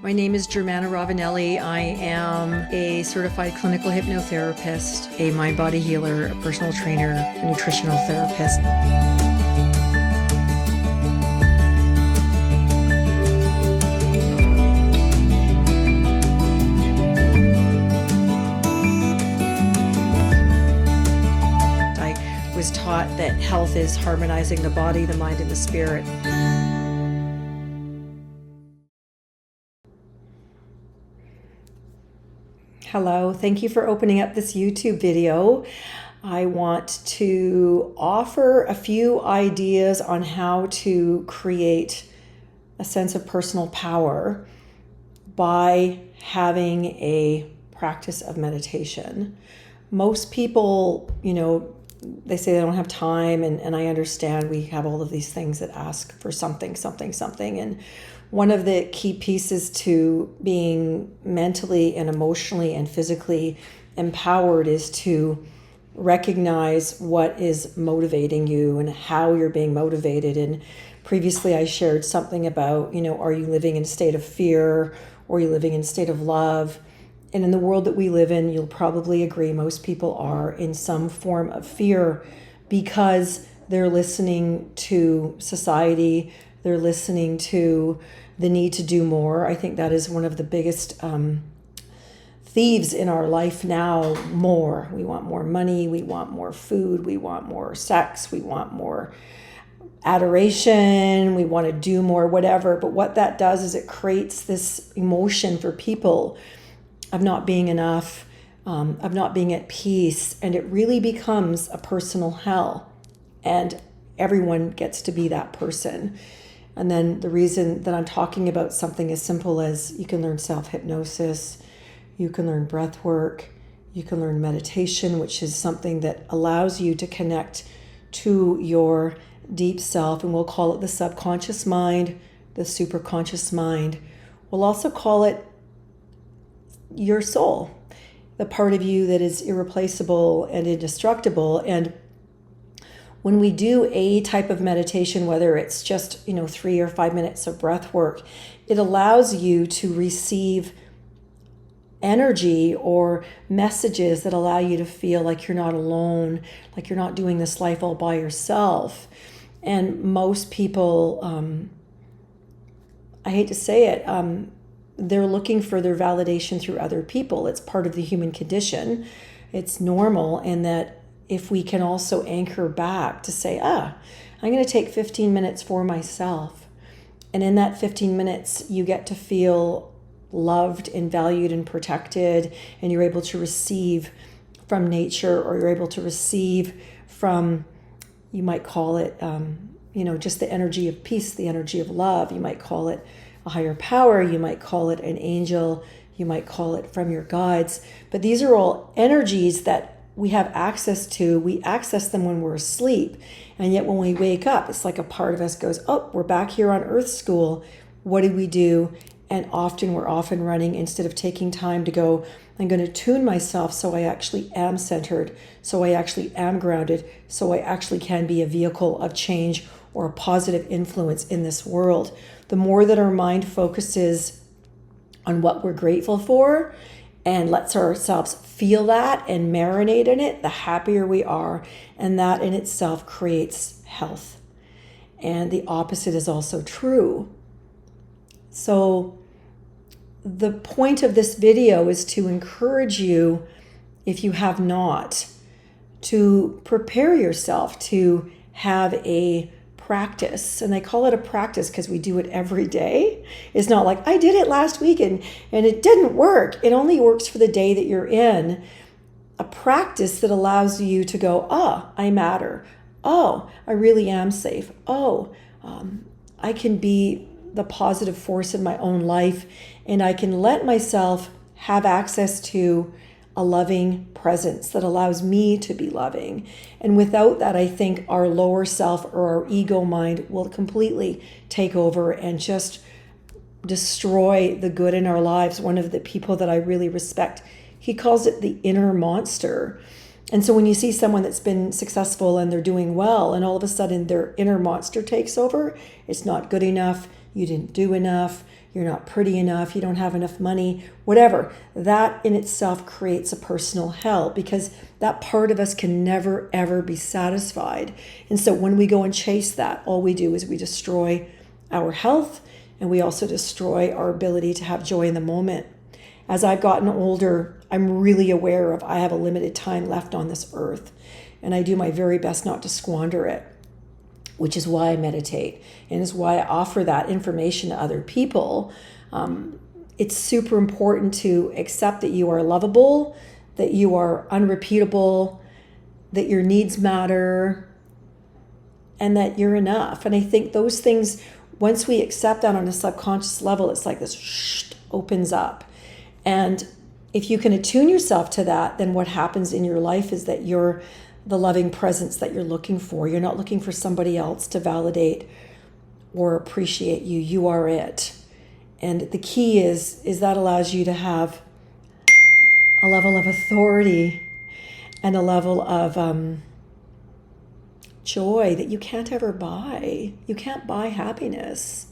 My name is Germana Ravanelli. I am a certified clinical hypnotherapist, a mind-body healer, a personal trainer, a nutritional therapist. I was taught that health is harmonizing the body, the mind, and the spirit. Hello, thank you for opening up this YouTube video. I want to offer a few ideas on how to create a sense of personal power by having a practice of meditation. Most people, they say they don't have time, and I understand we have all of these things that ask for something. And one of the key pieces to being mentally and emotionally and physically empowered is to recognize what is motivating you and how you're being motivated. And previously I shared something about, are you living in a state of fear, or are you living in a state of love? And in the world that we live in, you'll probably agree most people are in some form of fear because they're listening to society, they're listening to the need to do more. I think that is one of the biggest thieves in our life now. More. We want more money, we want more food, we want more sex, we want more adoration, we want to do more, whatever. But what that does is it creates this emotion for people of not being enough, of not being at peace, and it really becomes a personal hell. And everyone gets to be that person. And then the reason that I'm talking about something as simple as you can learn self-hypnosis, you can learn breath work, you can learn meditation, which is something that allows you to connect to your deep self, and we'll call it the subconscious mind, the superconscious mind. We'll also call it your soul, the part of you that is irreplaceable and indestructible. And when we do a type of meditation, whether it's just 3 or 5 minutes of breath work, it allows you to receive energy or messages that allow you to feel like you're not alone, like you're not doing this life all by yourself. And most people, I hate to say it, they're looking for their validation through other people. It's part of the human condition. It's normal, and that if we can also anchor back to say, I'm going to take 15 minutes for myself. And in that 15 minutes, you get to feel loved and valued and protected, and you're able to receive from nature, or you're able to receive from, you might call it, just the energy of peace, the energy of love. You might call it a higher power. You might call it an angel. You might call it from your guides. But these are all energies that we have access to. We access them when we're asleep. And yet when we wake up, it's like a part of us goes, we're back here on Earth School. What did we do? And we're often running instead of taking time to go, I'm going to tune myself so I actually am centered, so I actually am grounded, so I actually can be a vehicle of change or a positive influence in this world. The more that our mind focuses on what we're grateful for and lets ourselves feel that and marinate in it, the happier we are. And that in itself creates health. And the opposite is also true. So the point of this video is to encourage you, if you have not, to prepare yourself to have a practice. And they call it a practice because we do it every day. It's not like I did it last week and it didn't work. It only works for the day that you're in. A practice that allows you to go, I matter. I really am safe. I can be the positive force in my own life, and I can let myself have access to a loving presence that allows me to be loving. And without that, I think our lower self or our ego mind will completely take over and just destroy the good in our lives. One of the people that I really respect, he calls it the inner monster. And so when you see someone that's been successful and they're doing well, and all of a sudden their inner monster takes over, it's not good enough, you didn't do enough, you're not pretty enough, you don't have enough money, whatever. That in itself creates a personal hell, because that part of us can never, ever be satisfied. And so when we go and chase that, all we do is we destroy our health, and we also destroy our ability to have joy in the moment. As I've gotten older, I'm really aware of I have a limited time left on this earth, and I do my very best not to squander it, which is why I meditate and is why I offer that information to other people. It's super important to accept that you are lovable, that you are unrepeatable, that your needs matter, and that you're enough. And I think those things, once we accept that on a subconscious level, it's like this opens up. And if you can attune yourself to that, then what happens in your life is that you're the loving presence that you're looking for. You're not looking for somebody else to validate or appreciate you. You are it. And the key is that allows you to have a level of authority and a level of joy that you can't ever buy. You can't buy happiness.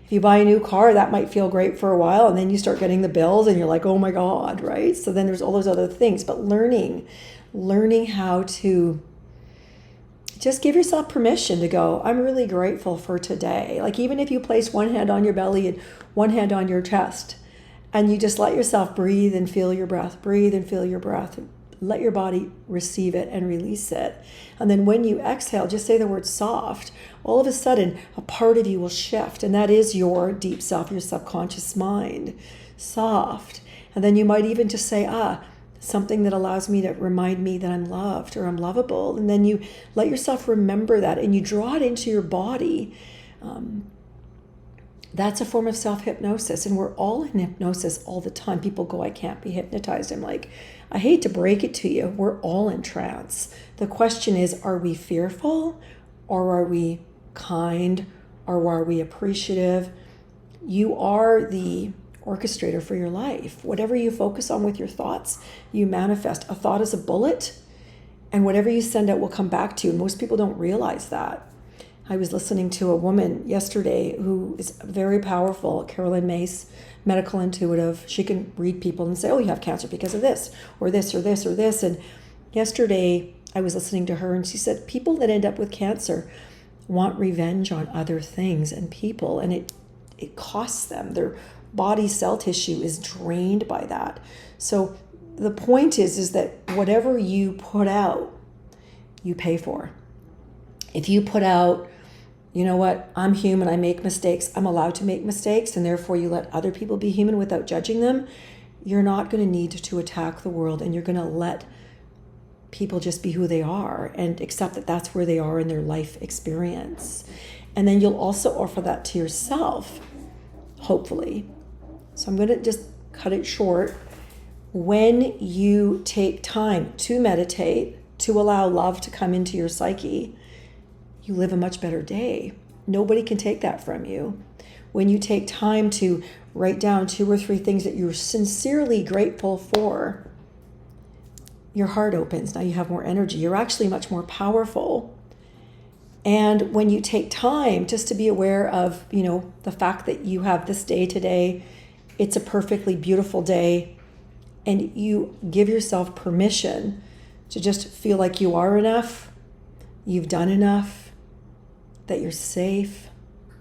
If you buy a new car, that might feel great for a while, and then you start getting the bills and you're like, oh my God, right? So then there's all those other things. But learning how to just give yourself permission to go, I'm really grateful for today. Like, even if you place one hand on your belly and one hand on your chest, and you just let yourself breathe and feel your breath, breathe and feel your breath, let your body receive it and release it. And then when you exhale, just say the word soft. All of a sudden, a part of you will shift, and that is your deep self, your subconscious mind. Soft. And then you might even just say, something that allows me to remind me that I'm loved or I'm lovable. And then you let yourself remember that, and you draw it into your body. That's a form of self-hypnosis, and we're all in hypnosis all the time. People go, I can't be hypnotized. I'm like, I hate to break it to you. We're all in trance. The question is, are we fearful, or are we kind, or are we appreciative? You are the orchestrator for your life. Whatever you focus on with your thoughts, you manifest. A thought is a bullet, and whatever you send out will come back to you. Most people don't realize that. I was listening to a woman yesterday who is very powerful, Carolyn Mace, medical intuitive. She can read people and say, oh, you have cancer because of this, or this, or this, or this. And yesterday I was listening to her, and she said people that end up with cancer want revenge on other things and people, and it costs them. Their body cell tissue is drained by that. So the point is that whatever you put out, you pay for. If you put out, you know what, I'm human, I make mistakes, I'm allowed to make mistakes, and therefore you let other people be human without judging them, you're not going to need to attack the world, and you're going to let people just be who they are and accept that that's where they are in their life experience. And then you'll also offer that to yourself, hopefully. So I'm going to just cut it short. When you take time to meditate, to allow love to come into your psyche, you live a much better day. Nobody can take that from you. When you take time to write down 2 or 3 things that you're sincerely grateful for, your heart opens. Now you have more energy. You're actually much more powerful. And when you take time just to be aware of, the fact that you have this day today, it's a perfectly beautiful day, and you give yourself permission to just feel like you are enough, you've done enough, that you're safe,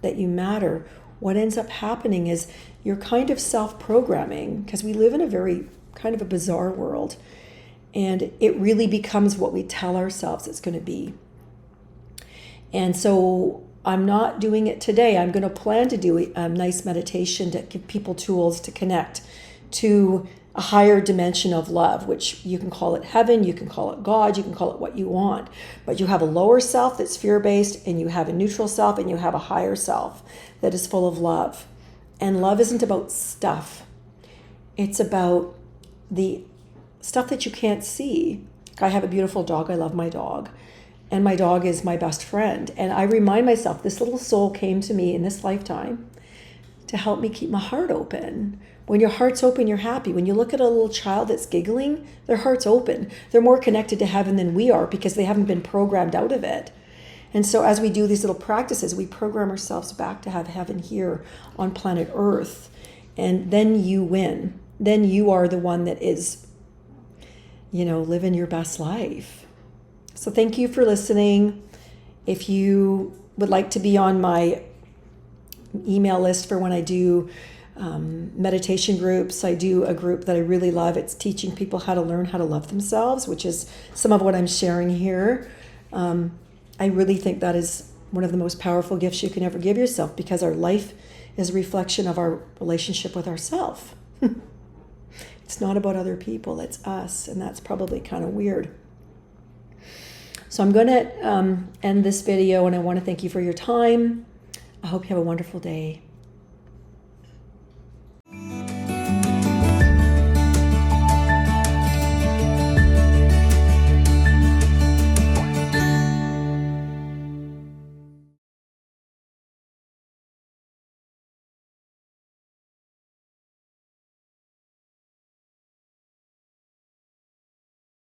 that you matter. What ends up happening is you're kind of self-programming, because we live in a very kind of a bizarre world, and it really becomes what we tell ourselves it's going to be. And so I'm not doing it today. I'm going to plan to do a nice meditation to give people tools to connect to a higher dimension of love, which you can call it heaven, you can call it God, you can call it what you want. But you have a lower self that's fear-based, and you have a neutral self, and you have a higher self that is full of love. And love isn't about stuff. It's about the stuff that you can't see. I have a beautiful dog. I love my dog. And my dog is my best friend. And I remind myself, this little soul came to me in this lifetime to help me keep my heart open. When your heart's open, you're happy. When you look at a little child that's giggling, their heart's open. They're more connected to heaven than we are, because they haven't been programmed out of it. And so as we do these little practices, we program ourselves back to have heaven here on planet Earth. And then you win. Then you are the one that is, living your best life. So thank you for listening. If you would like to be on my email list for when I do meditation groups, I do a group that I really love. It's teaching people how to learn how to love themselves, which is some of what I'm sharing here. I really think that is one of the most powerful gifts you can ever give yourself, because our life is a reflection of our relationship with ourselves. It's not about other people, it's us, and that's probably kind of weird. So I'm going to end this video, and I want to thank you for your time. I hope you have a wonderful day.